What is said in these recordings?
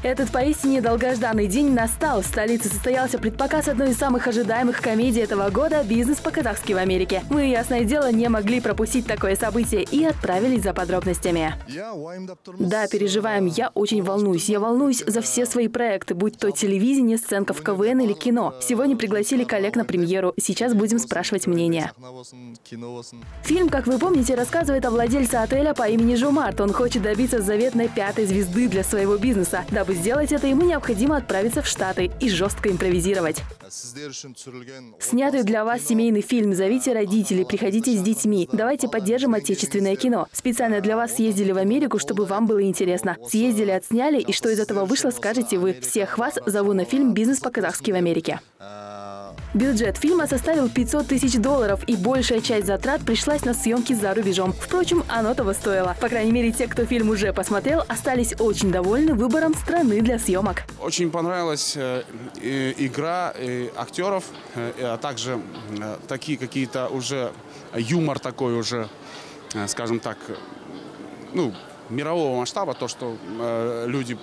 Этот поистине долгожданный день настал. В столице состоялся предпоказ одной из самых ожидаемых комедий этого года «Бизнес по-казахски в Америке». Мы, ясное дело, не могли пропустить такое событие и отправились за подробностями. Да, переживаем. Я очень волнуюсь. Я волнуюсь за все свои проекты, будь то телевидение, сценка в КВН или кино. Сегодня пригласили коллег на премьеру. Сейчас будем спрашивать мнение. Фильм, как вы помните, рассказывает о владельце отеля по имени Жомарт. Он хочет добиться заветной 5-й звезды для своего бизнеса. Дабы сделать это, ему необходимо отправиться в Штаты и жестко импровизировать. Снятый для вас семейный фильм. Зовите родителей, приходите с детьми. Давайте поддержим отечественное кино. Специально для вас съездили в Америку, чтобы вам было интересно. Съездили, отсняли, и что из этого вышло, скажете вы. Всех вас зову на фильм «Бизнес по-казахски в Америке». Бюджет фильма составил $500 тысяч, и большая часть затрат пришлась на съемки за рубежом. Впрочем, оно того стоило. По крайней мере, те, кто фильм уже посмотрел, остались очень довольны выбором страны для съемок. Очень понравилась игра актеров, а также такие какие-то уже юмор такой уже, скажем так, ну, мирового масштаба, то, что люди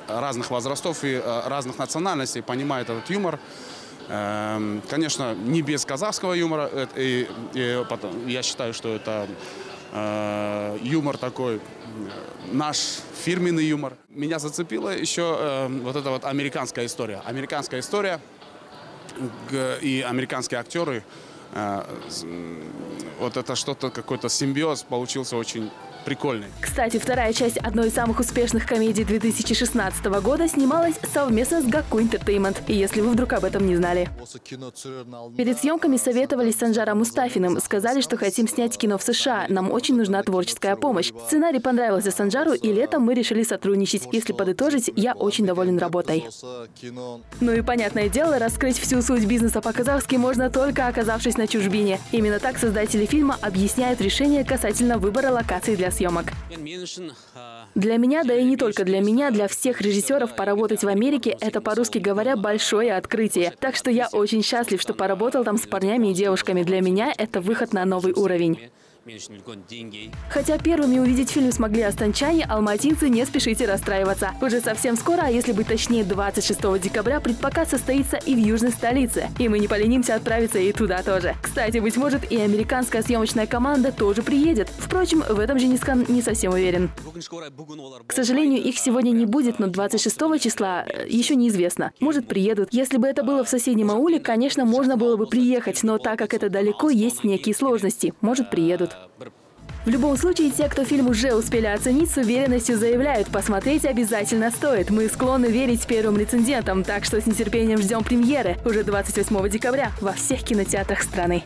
разных возрастов и разных национальностей понимают этот юмор. Конечно, не без казахского юмора. Я считаю, что это юмор такой, наш фирменный юмор. Меня зацепила еще вот эта вот американская история. Американская история и американские актеры. Вот это что-то, какой-то симбиоз получился очень прикольный. Кстати, вторая часть одной из самых успешных комедий 2016 года снималась совместно с Gakku Entertainment. И если вы вдруг об этом не знали. Перед съемками советовались с Анжаром Мустафиным. Сказали, что хотим снять кино в США. Нам очень нужна творческая помощь. Сценарий понравился Санжару, и летом мы решили сотрудничать. Если подытожить, я очень доволен работой. Ну и понятное дело, раскрыть всю суть бизнеса по-казахски можно только оказавшись на чужбине. Именно так создатели фильма объясняют решение касательно выбора локаций для съемок. Для меня, да и не только для меня, для всех режиссеров поработать в Америке – это, по-русски говоря, большое открытие. Так что я очень счастлив, что поработал там с парнями и девушками. Для меня это выход на новый уровень. Хотя первыми увидеть фильм смогли астанчане, алматинцы, не спешите расстраиваться. Уже совсем скоро, а если быть точнее 26 декабря, предпоказ состоится и в южной столице. И мы не поленимся отправиться и туда тоже. Кстати, быть может, и американская съемочная команда тоже приедет. Впрочем, в этом Женискан не совсем уверен. К сожалению, их сегодня не будет, но 26 числа еще неизвестно. Может, приедут. Если бы это было в соседнем ауле, конечно, можно было бы приехать, но так как это далеко, есть некие сложности. Может, приедут. В любом случае, те, кто фильм уже успели оценить, с уверенностью заявляют, посмотреть обязательно стоит. Мы склонны верить первым рецензентам, так что с нетерпением ждем премьеры уже 28 декабря во всех кинотеатрах страны.